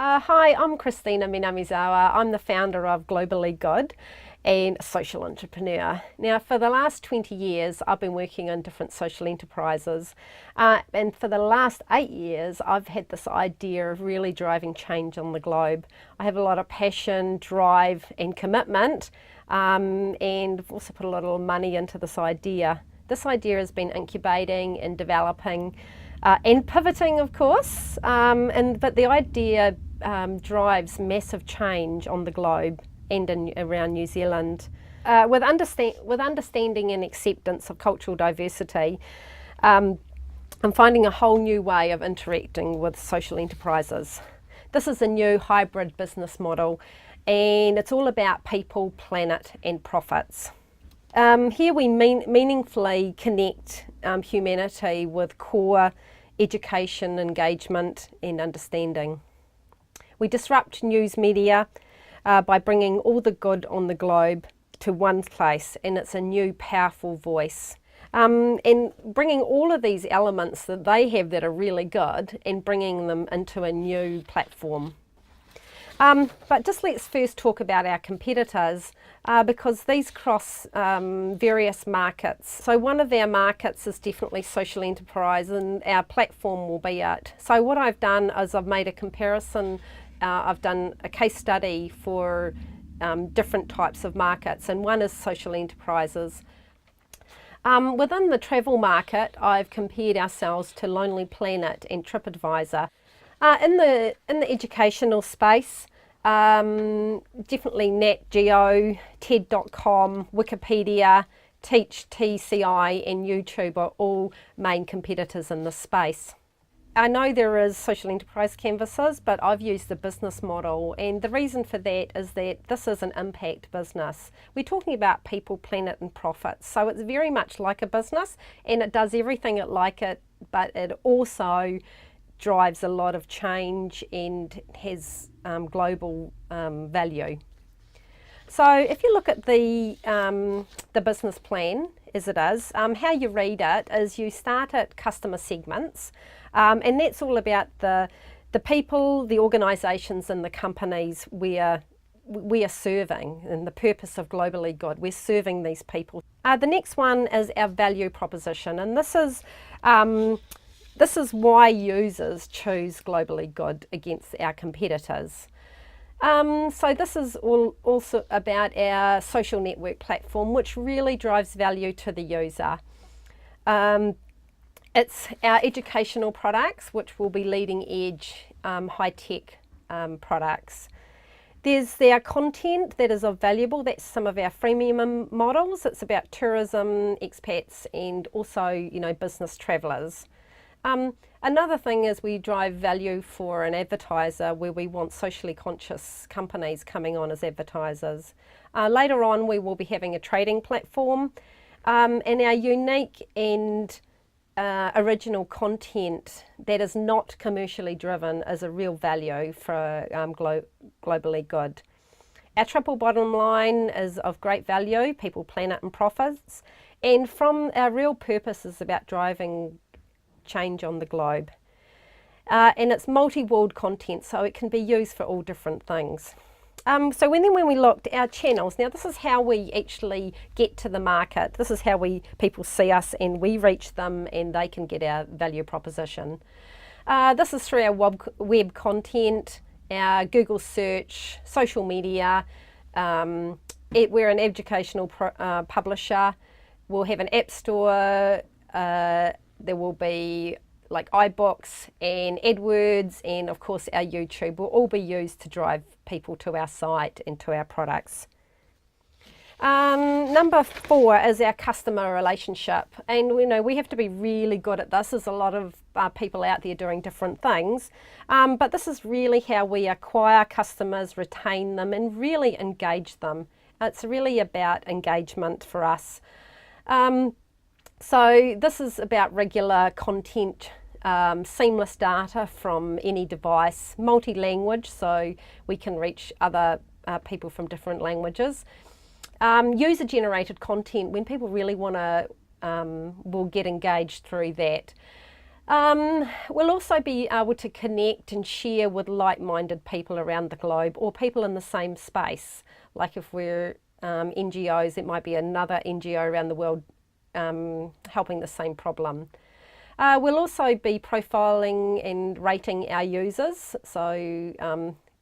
Hi, I'm Christina Minamizawa. I'm the founder of Globally Good and a social entrepreneur. Now, for the last 20 years, I've been working on different social enterprises. And for the last 8 years, I've had this idea of really driving change on the globe. I have a lot of passion, drive, and commitment, and I've also put a lot of money into this idea. This idea has been incubating and developing and pivoting, of course, but the idea drives massive change on the globe and around New Zealand. With understanding and acceptance of cultural diversity, I'm finding a whole new way of interacting with social enterprises. This is a new hybrid business model, and it's all about people, planet, and profits. Here we meaningfully connect humanity with core education, engagement, and understanding. We disrupt news media by bringing all the good on the globe to one place, and it's a new powerful voice. And bringing all of these elements that they have that are really good and bringing them into a new platform. But just let's first talk about our competitors because these cross various markets. So one of our markets is definitely social enterprise, and our platform will be it. So what I've done is I've made a comparison. I've done a case study for different types of markets, and one is social enterprises. Within the travel market, I've compared ourselves to Lonely Planet and TripAdvisor. In the educational space, definitely Nat Geo, TED.com, Wikipedia, Teach, TCI and YouTube are all main competitors in this space. I know there is social enterprise canvases, but I've used the business model, and the reason for that is that this is an impact business. We're talking about people, planet and profits, so it's very much like a business, and it does everything like it, but it also drives a lot of change and has global value. So if you look at the business plan as it is, how you read it is you start at customer segments, and that's all about the people, the organisations and the companies we are serving, and the purpose of Globally Good. We're serving these people. The next one is our value proposition, and this is why users choose Globally Good against our competitors. So this is also about our social network platform, which really drives value to the user. It's our educational products, which will be leading edge, high-tech products. There's our content that is of valuable. That's some of our freemium models. It's about tourism, expats, and also, business travellers. Another thing is we drive value for an advertiser where we want socially conscious companies coming on as advertisers. Later on we will be having a trading platform, and our unique and original content that is not commercially driven is a real value for Globally Good. Our triple bottom line is of great value, people, planet and profits, and from our real purpose is about driving change on the globe. And it's multi-world content, so it can be used for all different things. So when we looked at our channels, now this is how we actually get to the market. This is how people see us and we reach them and they can get our value proposition. This is through our web content, our Google search, social media. We're an educational publisher. We'll have an app store. There will be like iBooks and AdWords, and of course our YouTube will all be used to drive people to our site and to our products. Number 4 is our customer relationship, and we have to be really good at this. There's a lot of people out there doing different things, but this is really how we acquire customers, retain them and really engage them. It's really about engagement for us. So this is about regular content, seamless data from any device, multi-language, so we can reach other people from different languages. User-generated content, when people really want to, will get engaged through that. We'll also be able to connect and share with like-minded people around the globe, or people in the same space. Like if we're NGOs, it might be another NGO around the world helping the same problem. We'll also be profiling and rating our users, so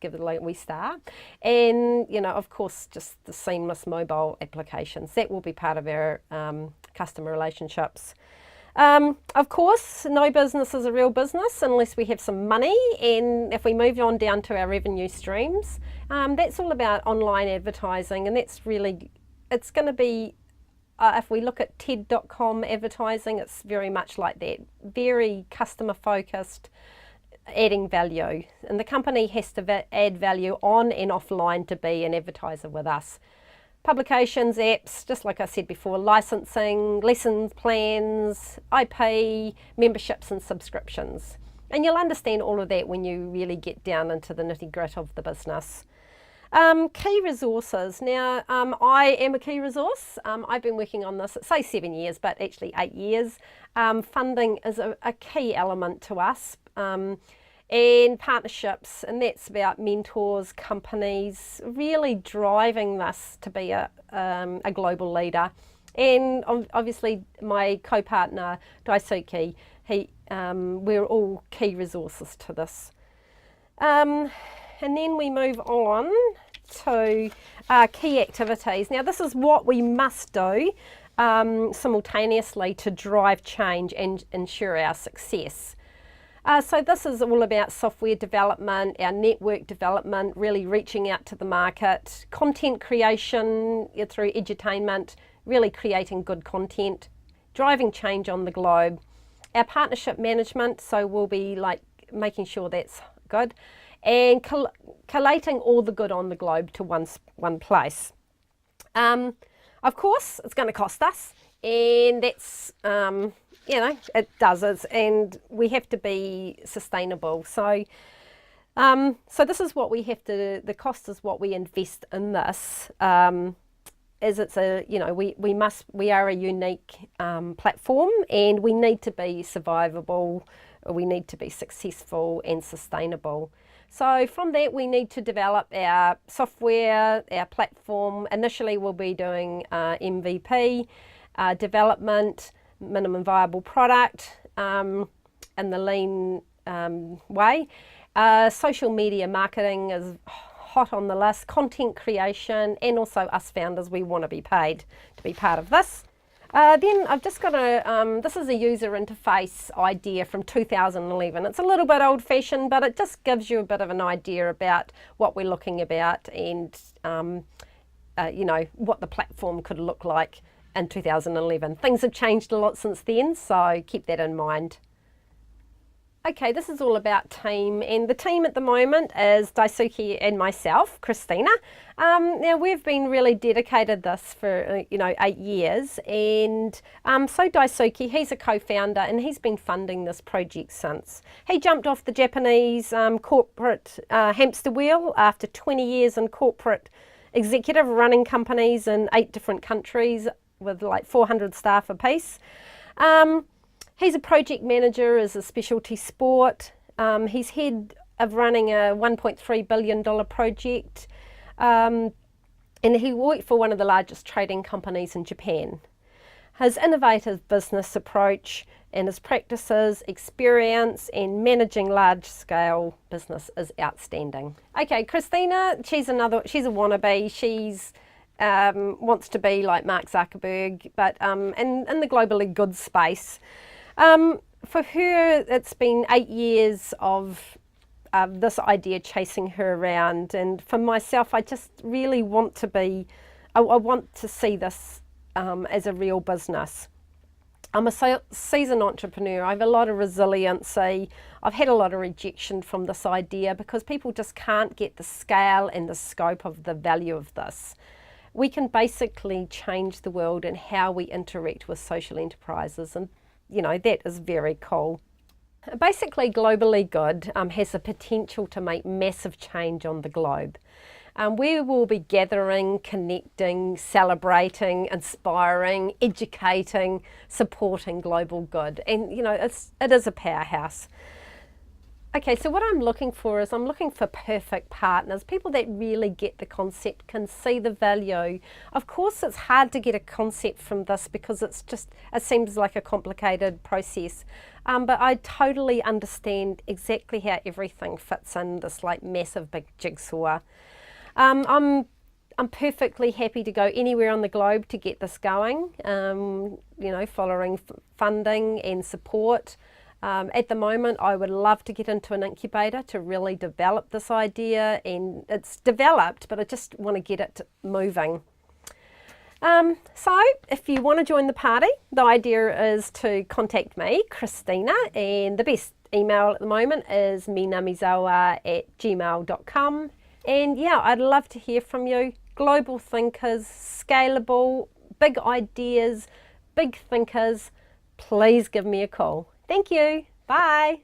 give it a wee star. And, you know, of course, just the seamless mobile applications. That will be part of our customer relationships. Of course, no business is a real business unless we have some money, and if we move on down to our revenue streams, that's all about online advertising, and that's really, it's going to be, if we look at TED.com advertising, it's very much like that, very customer focused, adding value, and the company has to add value on and offline to be an advertiser with us. Publications, apps, just like I said before, licensing, lessons plans, IP, memberships and subscriptions. And you'll understand all of that when you really get down into the nitty-gritty of the business. Key resources. Now, I am a key resource. I've been working on this, say 7 years, but actually 8 years. Funding is a key element to us. And partnerships, and that's about mentors, companies, really driving this to be a global leader. And obviously my co-partner Daisuke, we're all key resources to this. And then we move on to key activities. Now this is what we must do simultaneously to drive change and ensure our success. So this is all about software development, our network development, really reaching out to the market, content creation through edutainment, really creating good content, driving change on the globe, our partnership management, so we'll be like making sure that's good, and collating all the good on the globe to one place. Of course, it's going to cost us, and that's you know, it does, and we have to be sustainable. So, so this is what we have to. The cost is what we invest in this. As it's a, you know, we are a unique platform, and we need to be survivable. We need to be successful and sustainable. So from that, we need to develop our software, our platform. Initially, we'll be doing MVP development, minimum viable product in the lean way. Social media marketing is hot on the list, content creation, and also us founders, we want to be paid to be part of this. Then I've just got this is a user interface idea from 2011. It's a little bit old fashioned, but it just gives you a bit of an idea about what we're looking about, and you know, what the platform could look like in 2011. Things have changed a lot since then, so keep that in mind. Okay, this is all about team, and the team at the moment is Daisuke and myself, Christina. Now we've been really dedicated this for 8 years, and so Daisuke, he's a co-founder, and he's been funding this project since. He jumped off the Japanese corporate hamster wheel after 20 years in corporate executive, running companies in 8 different countries with like 400 staff apiece. He's a project manager as a specialty sport. He's head of running a $1.3 billion project. And he worked for one of the largest trading companies in Japan. His innovative business approach and his practices, experience in managing large-scale business is outstanding. Okay, Christina, she's a wannabe. She's wants to be like Mark Zuckerberg, but in the globally good space. For her, it's been 8 years of this idea chasing her around, and for myself, I just really want to be, I want to see this as a real business. I'm a seasoned entrepreneur. I have a lot of resiliency. I've had a lot of rejection from this idea because people just can't get the scale and the scope of the value of this. We can basically change the world and how we interact with social enterprises, and you know, that is very cool. Basically, Globally Good has the potential to make massive change on the globe. We will be gathering, connecting, celebrating, inspiring, educating, supporting global good. And you know, it is a powerhouse. Okay, so what I'm looking for is I'm looking for perfect partners, people that really get the concept, can see the value. Of course, it's hard to get a concept from this because it seems like a complicated process. But I totally understand exactly how everything fits in this like massive big jigsaw. I'm perfectly happy to go anywhere on the globe to get this going, you know, following funding and support. At the moment, I would love to get into an incubator to really develop this idea, and it's developed, but I just want to get it moving. So if you want to join the party, the idea is to contact me, Christina, and the best email at the moment is minamizawa@gmail.com. And yeah, I'd love to hear from you. Global thinkers, scalable, big ideas, big thinkers, please give me a call. Thank you. Bye.